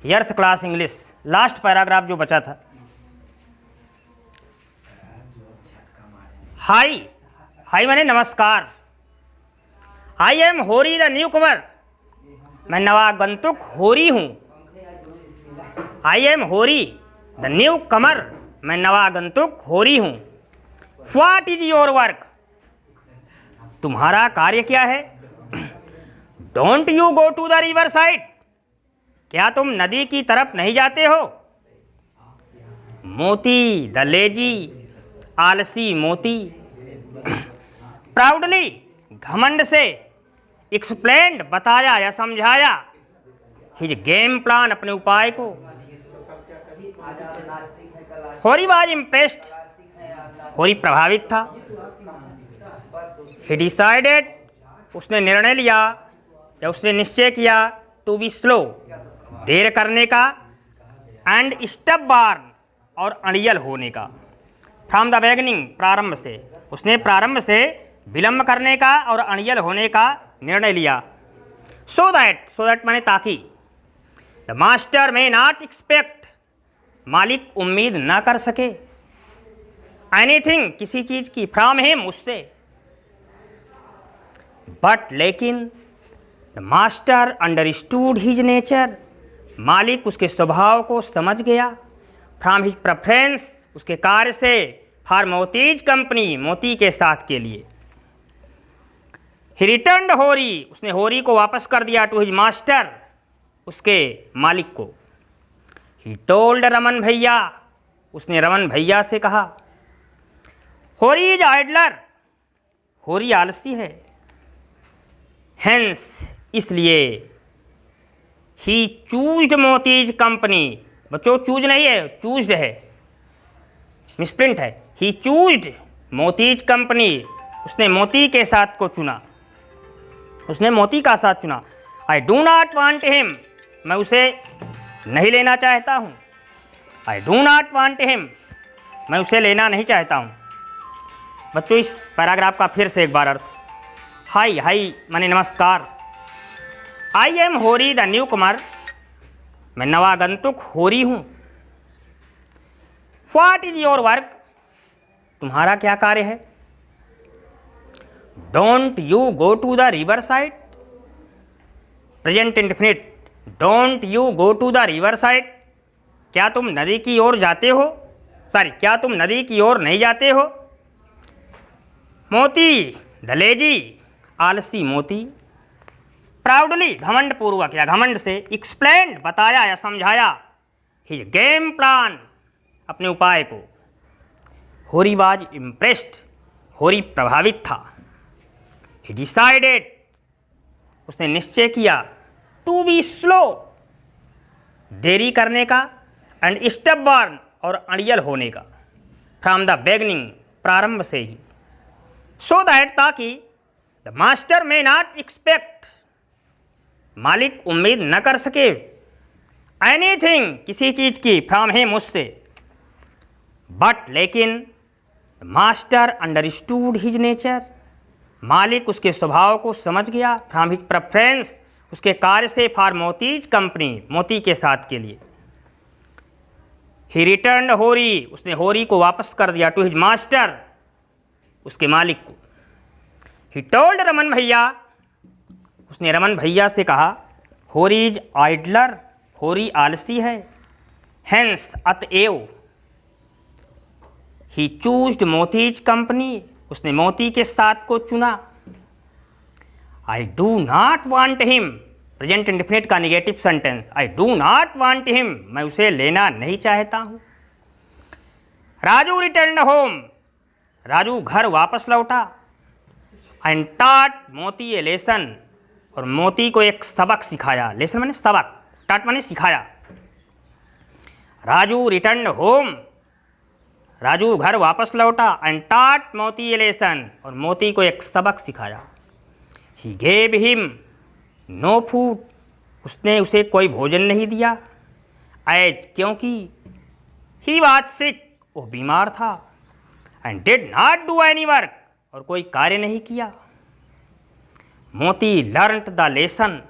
यर्थ class English last paragraph जो बचा था। हाई, हाई माने नमस्कार। आई एम होरी द न्यू कमर, मैं नवागंतुक होरी हूँ। आई एम होरी द न्यू कमर, मैं नवागंतुक होरी हूँ। व्हाट इज योर वर्क, तुम्हारा कार्य क्या है। Don't you go to the river side, क्या तुम नदी की तरफ नहीं जाते हो। मोती द लेजी, आलसी मोती। प्राउडली, घमंड से। एक्सप्लेन्ड, बताया या समझाया। हिज गेम प्लान, अपने उपाय को। होरी वाज इम्प्रेस्ड, होरी प्रभावित था। ही डिसाइडेड, उसने निर्णय लिया या उसने निश्चय किया। टू बी स्लो, देर करने का। एंड स्टबबॉर्न, और अड़ियल होने का। फ्रॉम द बिगिनिंग, प्रारंभ से। उसने प्रारंभ से विलंब करने का और अड़ियल होने का निर्णय लिया। सो दैट माने ताकि। The master may not expect, मालिक उम्मीद ना कर सके। एनीथिंग, किसी चीज की। फ्रॉम हिम, उससे। बट लेकिन the master understood his nature, मालिक उसके स्वभाव को समझ गया। फ्रॉम हिज प्रेफरेंस, उसके कार्य से। फॉर मोतीज कंपनी, मोती के साथ के लिए। ही रिटर्न्ड होरी, उसने होरी को वापस कर दिया। टू हिज मास्टर, उसके मालिक को। ही टोल्ड रमन भैया, उसने रमन भैया से कहा। होरी इज आइडलर, होरी आलसी है। हेंस, इसलिए। ही चूज्ड मोतीज कंपनी, बच्चों चूज नहीं है, चूज्ड है, मिसप्रिंट है। ही चूज्ड मोतीज कंपनी, उसने मोती के साथ को चुना। उसने मोती का साथ चुना। I do not want him, मैं उसे नहीं लेना चाहता हूँ। आई डू नॉट वांट हिम, मैं उसे लेना नहीं चाहता हूँ। बच्चों इस पैराग्राफ का फिर से एक बार अर्थ। हाई, हाई माने नमस्कार। आई एम होरी द न्यू कमर, मैं नवागंतुक होरी हूँ। व्हाट इज योर वर्क, तुम्हारा क्या कार्य है। Don't you go to the river side, present indefinite. Don't you go to the river side, क्या तुम नदी की ओर जाते हो। क्या तुम नदी की ओर नहीं जाते हो। मोती द लेजी, आलसी मोती। प्राउडली, घमंड पूर्वक या घमंड से। एक्सप्लेन्ड, बताया या समझाया। हिज गेम प्लान, अपने उपाय को। होरी वाज इम्प्रेस्ड, होरी प्रभावित था। ही डिसाइडेड, उसने निश्चय किया। टू बी स्लो, देरी करने का। एंड स्टबबॉर्न, और अड़ियल होने का। फ्रॉम द बिगिनिंग, प्रारंभ से ही। सो दैट, ताकि। The master may not expect, मालिक उम्मीद न कर सके। एनीथिंग, किसी चीज की। फ्रॉम हिम, उससे। बट लेकिन मास्टर अंडरस्टूड हिज नेचर, मालिक उसके स्वभाव को समझ गया। फ्रॉम हिज प्रेफरेंस, उसके कार्य से। फॉर मोतीज कंपनी, मोती के साथ के लिए। ही रिटर्न्ड होरी, उसने होरी को वापस कर दिया। टू हिज मास्टर, उसके मालिक को। ही टोल्ड रमन भैया, उसने रमन भैया से कहा। होरी इज आइडलर, होरी आलसी है। हेंस, अतएव। ही चूज्ड मोतीज कंपनी, उसने मोती के साथ को चुना। I do not want him, present indefinite का negative sentence. I do not want him, मैं उसे लेना नहीं चाहता हूँ। राजू रिटर्न्ड होम, राजू घर वापस लौटा। एंड टॉट मोती ए लेसन, और मोती को एक सबक सिखाया। लेसन माने सबक, टॉट माने सिखाया। राजू रिटर्न्ड होम, राजू घर वापस लौटा। एंड टॉट मोती ए लेसन, और मोती को एक सबक सिखाया। He gave him no food, उसने उसे कोई भोजन नहीं दिया। एज, क्योंकि। ही वाज सिक, वो बीमार था। And did not do any work, और कोई कार्य नहीं किया। मोती लर्नड द लेसन,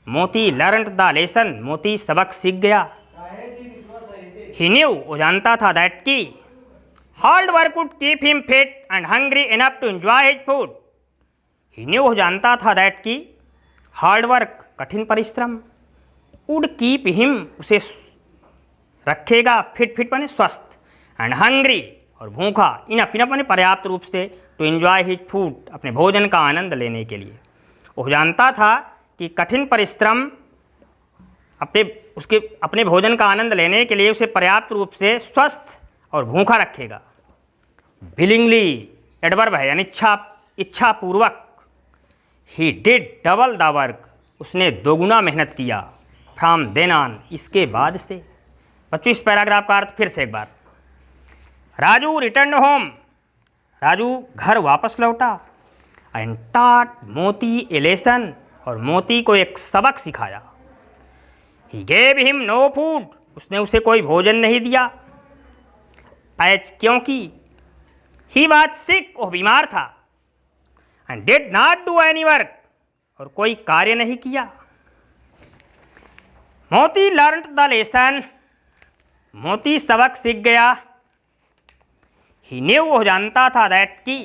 मोती लर्नड द लेसन, मोती सबक सीख गया। ही न्यू, वो जानता था, दैट की hard work would keep him fit and hungry enough to enjoy his food. He knew, वो जानता था, दैट की हार्ड वर्क, कठिन परिश्रम, वुड कीप हिम, उसे रखेगा, फिट, फिट बने स्वस्थ, एंड हंग्री, और भूखा, इनफ, इनफ बने पर्याप्त रूप से, टू एंजॉय हिज फूड, अपने भोजन का आनंद लेने के लिए। वो जानता था कि कठिन परिश्रम अपने भोजन का आनंद लेने के लिए उसे पर्याप्त रूप से स्वस्थ और भूखा रखेगा। विलिंगली, एडवर्ब है, यानी इच्छा पूर्वक। He did double the work, उसने दोगुना मेहनत किया। फ्रॉम देन ऑन, इसके बाद से। बच्चों, इस पैराग्राफ का अर्थ फिर से एक बार। राजू रिटर्न होम, राजू घर वापस लौटा। एंड टॉट मोती ए लेसन, और मोती को एक सबक सिखाया। He gave him no food, उसने उसे कोई भोजन नहीं दिया। एज, क्योंकि ही वाज सिक, वह बीमार था। And did not do any work, और कोई कार्य नहीं किया। मोती लर्नड द लेसन, मोती सबक सीख गया। ही न्यू, वो जानता था, दैट की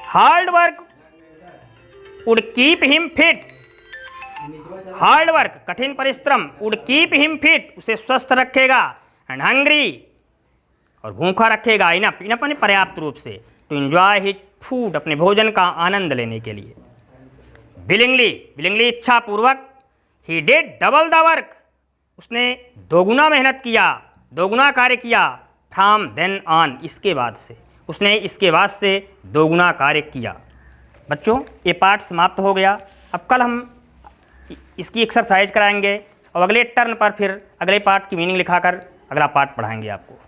hard work would keep him fit, hard work, कठिन परिश्रम, वुड कीप हिम फिट, उसे स्वस्थ रखेगा। एंड हंग्री, और भूखा रखेगा, इनफ, इनफ यानी पर्याप्त रूप से, टू एंजॉय हिज फूड, अपने भोजन का आनंद लेने के लिए। विलिंगली, विलिंगली इच्छा पूर्वक। He did double the work, उसने दोगुना मेहनत किया, दोगुना कार्य किया। फ्रॉम देन ऑन, इसके बाद से, उसने इसके बाद से दोगुना कार्य किया। बच्चों, ये पार्ट समाप्त हो गया। अब कल हम इसकी एक्सरसाइज कराएंगे और अगले टर्न पर फिर अगले पार्ट की मीनिंग लिखाकर अगला पार्ट पढ़ाएंगे आपको।